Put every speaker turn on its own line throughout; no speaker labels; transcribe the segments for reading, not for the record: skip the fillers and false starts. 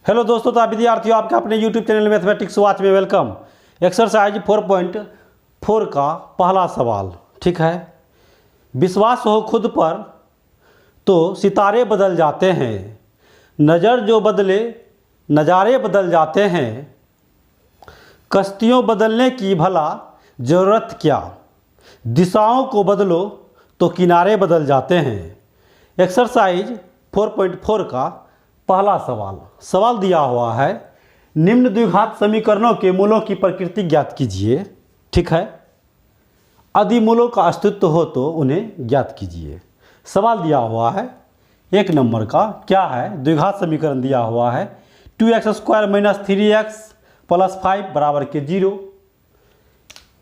Hello दोस्तों, तो विद्यार्थियों आपके अपने यूट्यूब चैनल मैथमेटिक्स वॉच में वेलकम। एक्सरसाइज 4.4 का पहला सवाल, ठीक है। विश्वास हो खुद पर तो सितारे बदल जाते हैं, नज़र जो बदले नज़ारे बदल जाते हैं, कश्तियों बदलने की भला ज़रूरत क्या, दिशाओं को बदलो तो किनारे बदल जाते हैं। एक्सरसाइज 4.4 का पहला सवाल दिया हुआ है, निम्न द्विघात समीकरणों के मूलों की प्रकृति ज्ञात कीजिए, ठीक है। यदि मूलों का अस्तित्व हो तो उन्हें ज्ञात कीजिए। सवाल दिया हुआ है एक नंबर का, क्या है, द्विघात समीकरण दिया हुआ है 2x² - 3x + 5 बराबर के 0।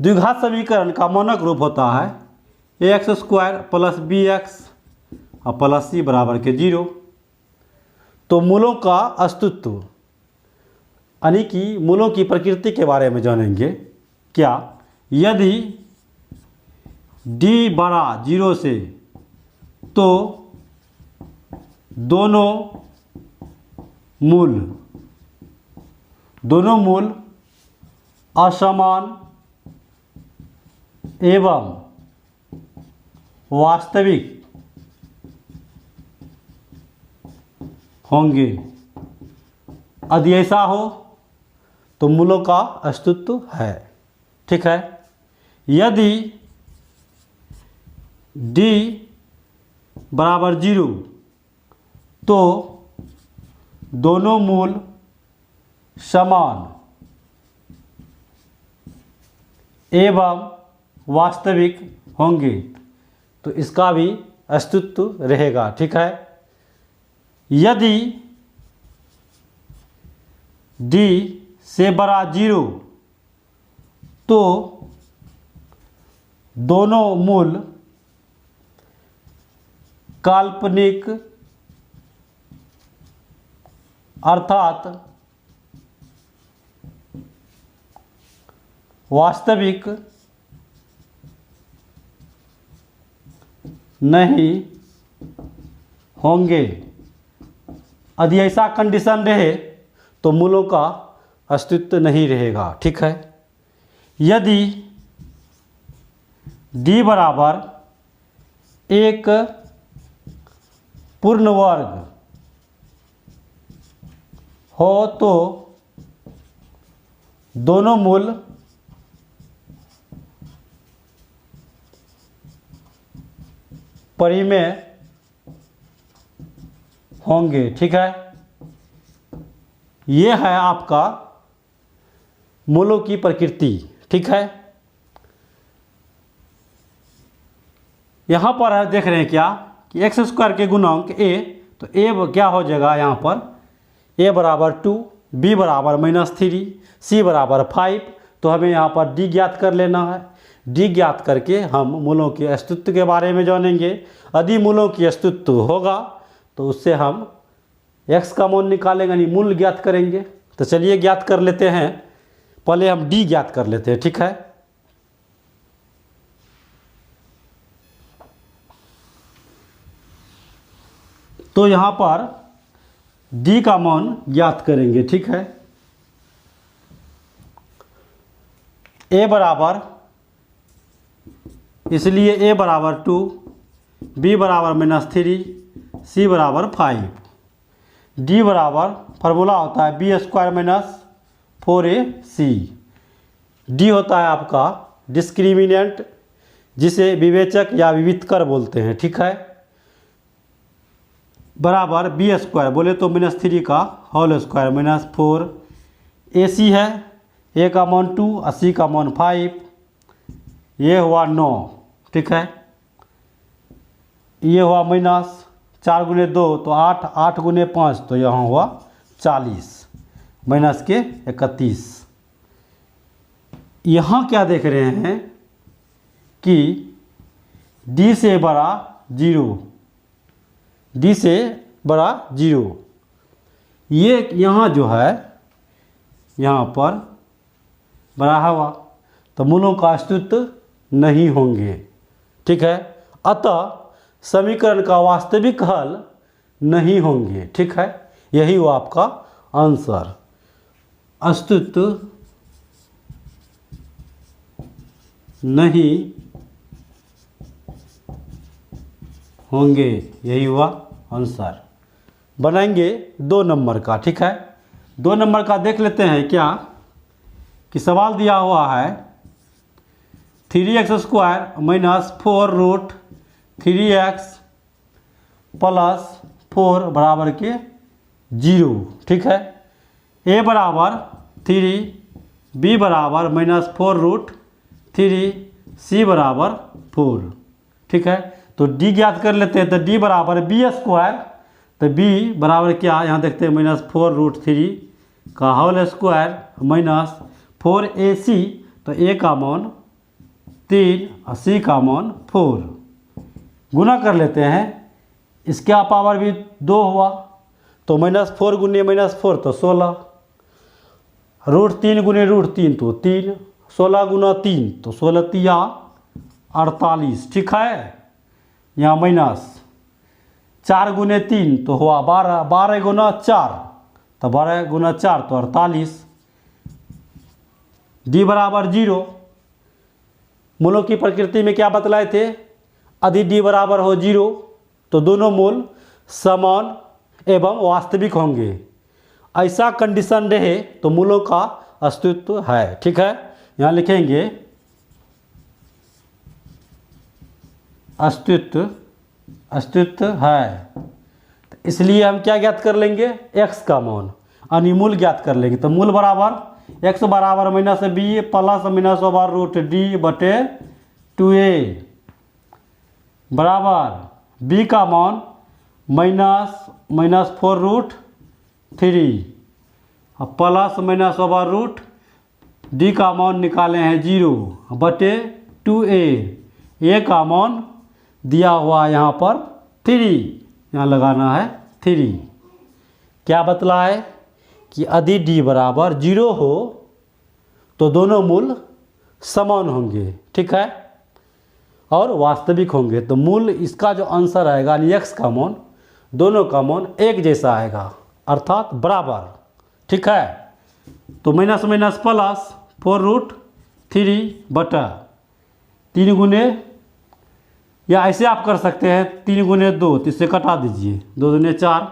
द्विघात समीकरण का मानक रूप होता है ax² + bx + c बराबर के 0। तो मूलों का अस्तित्व यानी कि मूलों की प्रकृति के बारे में जानेंगे। क्या, यदि d बड़ा 0 से तो दोनों मूल असमान एवं वास्तविक होंगे। यदि ऐसा हो तो मूलों का अस्तित्व है, ठीक है। यदि d बराबर 0 तो दोनों मूल समान एवं वास्तविक होंगे, तो इसका भी अस्तित्व रहेगा, ठीक है। यदि d से बड़ा 0 तो दोनों मूल काल्पनिक अर्थात वास्तविक नहीं होंगे। यदि ऐसा कंडीशन रहे तो मूलों का अस्तित्व नहीं रहेगा, ठीक है। यदि d बराबर 1 पूर्ण वर्ग हो तो दोनों मूल परिमेय होंगे, ठीक है। ये है आपका मूलों की प्रकृति, ठीक है। यहाँ पर है, देख रहे हैं क्या कि x² के गुणांक a, तो a क्या हो जाएगा यहाँ पर, a बराबर 2, b बराबर -3, c बराबर 5। तो हमें यहाँ पर d ज्ञात कर लेना है। d ज्ञात करके हम मूलों के अस्तित्व के बारे में जानेंगे। यदि मूलों की अस्तित्व होगा तो उससे हम x का मान निकालेंगे, यानी मूल ज्ञात करेंगे। तो चलिए ज्ञात कर लेते हैं। पहले हम d ज्ञात कर लेते हैं, ठीक है। तो यहाँ पर d का मान ज्ञात करेंगे, ठीक है। a बराबर, इसलिए a बराबर 2, b बराबर -3, c बराबर 5, d बराबर फार्मूला होता है b² - 4ac। d होता है आपका डिस्क्रिमिनेंट, जिसे विवेचक या विविधकर बोलते हैं, ठीक है। बराबर b² बोले तो -3 का होल स्क्वायर -4, ac है, a का मान 2 और c का मान 5, ये हुआ 9, ठीक है। ये हुआ -4 × 2 तो 8, 8 × 5 तो यहाँ हुआ 40, -31। यहाँ क्या देख रहे हैं कि d से बड़ा 0, d से बड़ा 0, ये यहाँ जो है यहाँ पर बड़ा हुआ, तो मूलों का अस्तित्व नहीं होंगे, ठीक है। अतः समीकरण का वास्तविक हल नहीं होंगे, ठीक है। यही वो आपका आंसर अस्तित्व नहीं होंगे, यही हुआ आंसर। बनाएंगे 2 नंबर का, ठीक है। 2 नंबर का देख लेते हैं क्या कि सवाल दिया हुआ है 3x² - 4 रूट 3x + 4 बराबर के 0, ठीक है। a बराबर 3, b बराबर -4 रूट 3, c बराबर 4, ठीक है। तो d ज्ञात कर लेते हैं। तो d बराबर b², तो b बराबर क्या, यहाँ देखते हैं -4 रूट 3 का होल स्क्वायर -4ac, तो a का मान 3 और c का मान 4। गुना कर लेते हैं, इसका पावर भी 2 हुआ, तो -4 गुने -4 तो 16, √3 गुने √3 तो 3, 16 गुना 3 तो 16 तिया 48, ठीक है। यहाँ -4 गुने 3 तो हुआ 12, 12 गुना 4 तो 12 गुना 4 तो 48। d बराबर 0, मूलों की प्रकृति में क्या बतलाए थे, यदि d बराबर हो 0 तो दोनों मूल समान एवं वास्तविक होंगे। ऐसा कंडीशन रहे तो मूलों का अस्तित्व है, ठीक है। यहाँ लिखेंगे अस्तित्व है, तो इसलिए हम क्या ज्ञात कर लेंगे, x का मान यानी मूल ज्ञात कर लेंगे। तो मूल बराबर x बराबर -b + -√d/2a बराबर b का मान -4 रूट 3 और +-/√d का मान निकाले हैं 0/2a, a का मान दिया हुआ यहाँ पर 3, यहाँ लगाना है 3। क्या बतला है कि यदि d बराबर 0 हो तो दोनों मूल समान होंगे, ठीक है, और वास्तविक होंगे। तो मूल इसका जो आंसर आएगा यानी x का मान, दोनों का मान एक जैसा आएगा, अर्थात बराबर, ठीक है। तो +-4 रूट 3/3 गुने, या ऐसे आप कर सकते हैं 3 गुने 2, तो इससे कटा दीजिए, 2 दूने 4,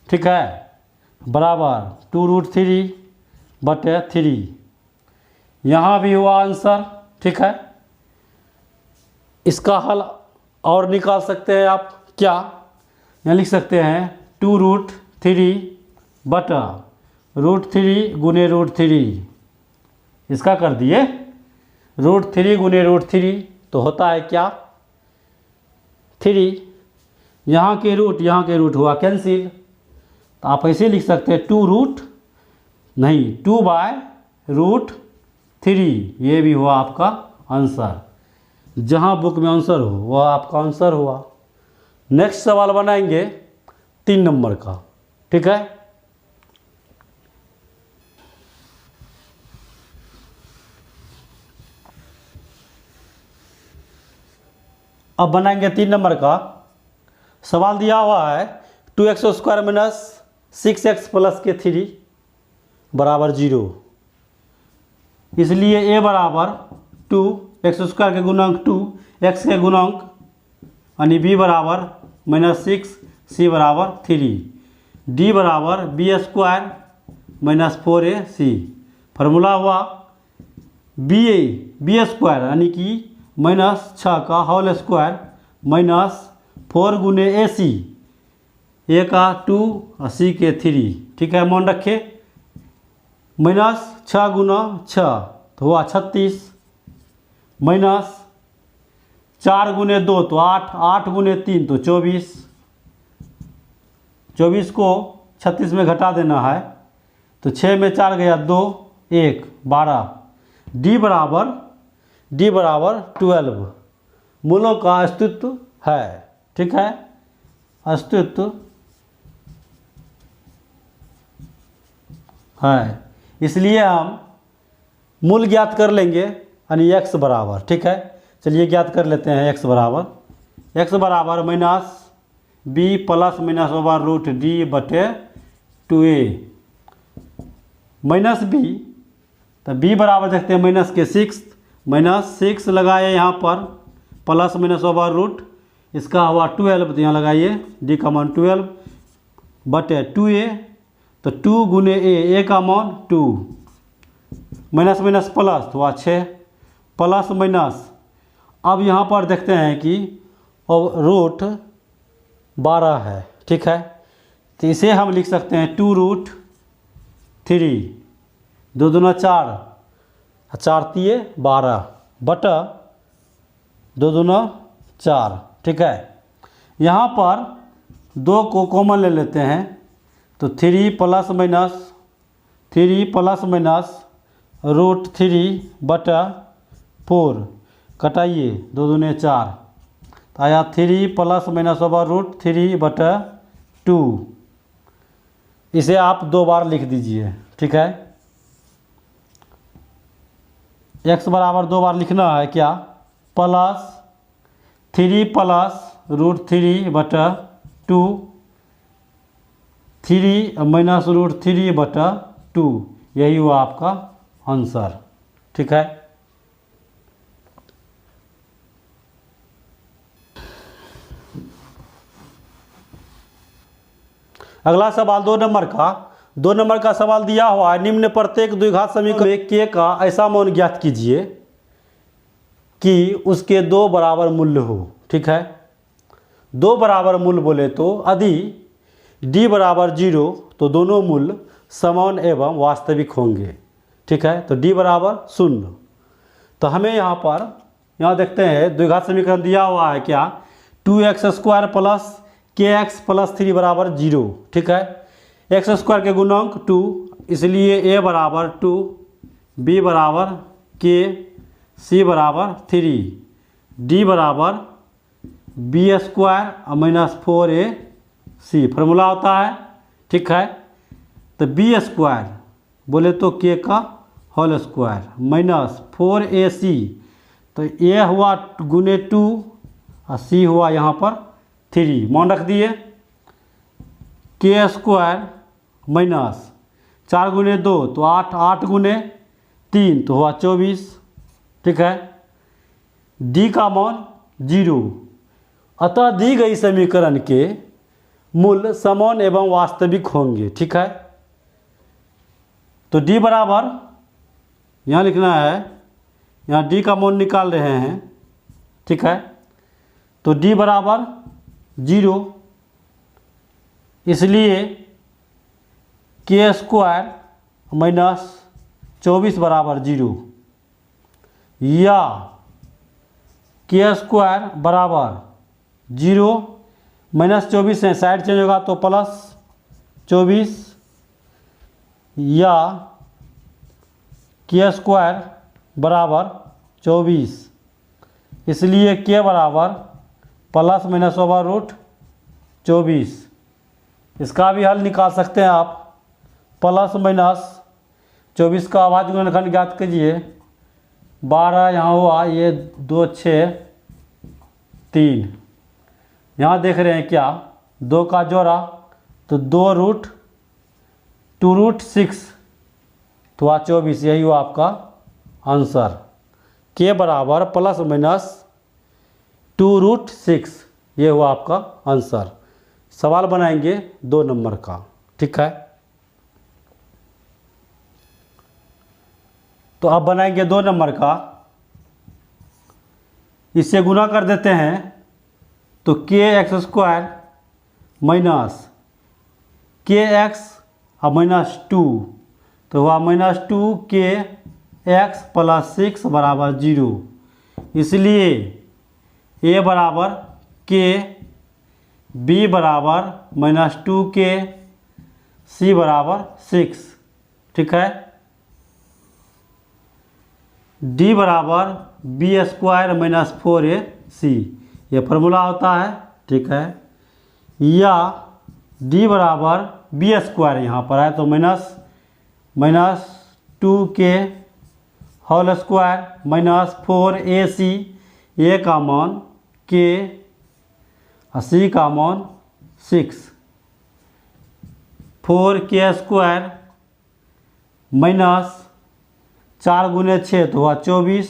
ठीक है, बराबर 2√3/3। यहाँ भी हुआ आंसर, ठीक है। इसका हल और निकाल सकते हैं आप, क्या, यहाँ लिख सकते हैं 2√3/√3 गुने √3, इसका कर दिए √3 गुने √3, तो होता है क्या 3, यहाँ के रूट हुआ कैंसिल, तो आप ऐसे लिख सकते हैं 2/√3, ये भी हुआ आपका आंसर। जहाँ बुक में आंसर हो वह आपका आंसर हुआ। नेक्स्ट सवाल बनाएंगे 3 नंबर का, ठीक है। अब बनाएंगे 3 नंबर का। सवाल दिया हुआ है 2x² - 6x + 3 बराबर 0, इसलिए a बराबर 2, x² के गुणांक 2, x के गुणांक यानी b बराबर -6, c बराबर 3, d बराबर b² - 4ac। फार्मूला हुआ b² यानी कि -6 का होल स्क्वायर -4 गुने ac, a का 2 और c के 3, ठीक है। मान रखे -6 गुना 6 तो हुआ 36, -4 गुने 2 तो 8, 8 गुने 3 तो 24, 24 को 36 में घटा देना है, तो 6 में 4 गया 2, 1, 12। d बराबर 12, मूलों का अस्तित्व है, ठीक है, अस्तित्व है, इसलिए हम मूल ज्ञात कर लेंगे यानी x बराबर, ठीक है। चलिए ज्ञात कर लेते हैं x बराबर -b + -√d/2a 2a minus b, तो b बराबर देखते हैं माइनस के 6, माइनस 6 लगाए यहाँ पर, प्लस माइनस ओवर रूट, इसका हुआ 12, तो यहाँ लगाइए d का मान 12 बटे 2a, तो 2 गुने a का मान 2, माइनस माइनस प्लस तो हुआ 6, प्लस माइनस, अब यहाँ पर देखते हैं कि रूट 12 है, ठीक है, तो इसे हम लिख सकते हैं 2√3, 2 दूना 4, 4 तिये 12 बटा 2 दूना 4, ठीक है। यहाँ पर 2 को कॉमन ले लेते हैं, तो 3 प्लस माइनस √3 बटा 4, कटाइए 2 दूने 4, तो आया 3 प्लस माइनस ओवर √3 बटा 2, इसे आप 2 बार लिख दीजिए, ठीक है। x बराबर 2 बार लिखना है क्या, प्लस 3 प्लस √3 बटा 2, 3 माइनस √3 बटा 2, यही हुआ आपका आंसर, ठीक है। अगला सवाल 2 नंबर का सवाल दिया हुआ है, निम्न प्रत्येक द्विघात समीकरण में k का ऐसा मान ज्ञात कीजिए कि उसके 2 बराबर मूल्य हो, ठीक है। 2 बराबर मूल्य बोले तो यदि d बराबर 0 तो दोनों मूल्य समान एवं वास्तविक होंगे, ठीक है, तो d बराबर 0, तो हमें यहाँ देखते हैं द्विघात समीकरण दिया हुआ है क्या, 2x² प्लस kx प्लस 3 बराबर 0, ठीक है, x² के गुणांक 2, इसलिए a बराबर 2, b बराबर k, c बराबर 3, d बराबर b² माइनस 4ac फार्मूला होता है, ठीक है। तो b² बोले तो k का होल स्क्वायर माइनस 4ac, तो a हुआ गुने 2 और c हुआ यहाँ पर 3, मान रख दिए, k² माइनस 4 गुने 2 तो 8, 8 गुने 3 तो हुआ 24, ठीक है। d का मान 0, अतः दी गई समीकरण के मूल्य समान एवं वास्तविक होंगे, ठीक है। तो d बराबर यहाँ लिखना है, यहाँ d का मान निकाल रहे हैं, ठीक है, तो d बराबर 0, इसलिए k² माइनस 24 बराबर 0, या k² बराबर 0 माइनस 24 है, साइड चेंज होगा तो प्लस 24, या k² बराबर 24, इसलिए k बराबर प्लस माइनस ओवर रूट 24, इसका भी हल निकाल सकते हैं आप, प्लस माइनस 24 का अभाज्य गुणनखंड ज्ञात कीजिए, 12 यहाँ हुआ, ये 2 6 3, यहाँ देख रहे हैं क्या, 2 का जोड़ा तो 2√6 तो हुआ 24, यही हुआ आपका आंसर, के बराबर प्लस माइनस 2√6, ये हुआ आपका आंसर। सवाल बनाएंगे 2 नंबर का, ठीक है। तो अब बनाएंगे 2 नंबर का, इससे गुना कर देते हैं, तो kx² माइनस kx और माइनस 2 तो हुआ माइनस 2kx प्लस 6 बराबर 0, इसलिए a बराबर k, b बराबर माइनस 2k, c बराबर 6, ठीक है। d बराबर b² माइनस 4ac, ये फार्मूला होता है, ठीक है, या d बराबर b² यहाँ पर है तो minus 2k whole square minus 4ac, a का मान k और c का मान 6, 4k² माइनस 4 गुने 6 तो हुआ 24,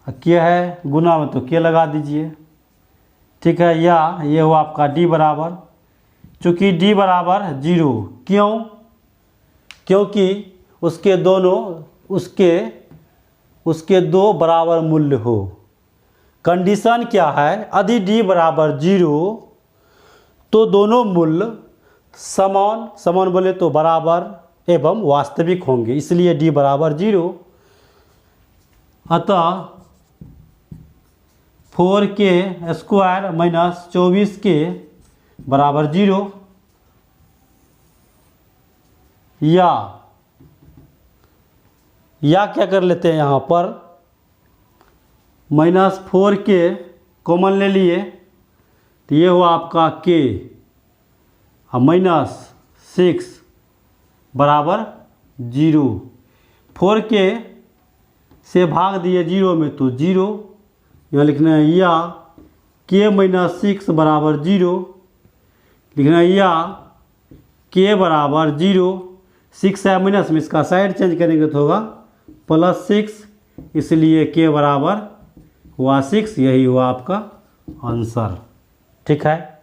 के है गुना में तो के लगा दीजिए। ठीक है, या ये हुआ आपका d बराबर, चूँकि d बराबर 0, क्यों? क्योंकि उसके दोनों उसके दो बराबर मूल्य हो। कंडीशन क्या है? यदि d बराबर 0 तो दोनों मूल्य समान बोले तो बराबर एवं वास्तविक होंगे, इसलिए d बराबर 0। अतः 4k² माइनस 24k बराबर 0, या क्या कर लेते हैं यहाँ पर -4k कॉमन ले लिए तो ये हुआ आपका k और -6 बराबर 0। 4k से भाग दिए 0 में तो 0, यहाँ लिखना है या k-6 बराबर 0, लिखना है या k बराबर 0। 6 है माइनस में, इसका साइड चेंज करेंगे तो होगा +6, इसलिए k बराबर हुआ 6। यही हुआ आपका आंसर। ठीक है।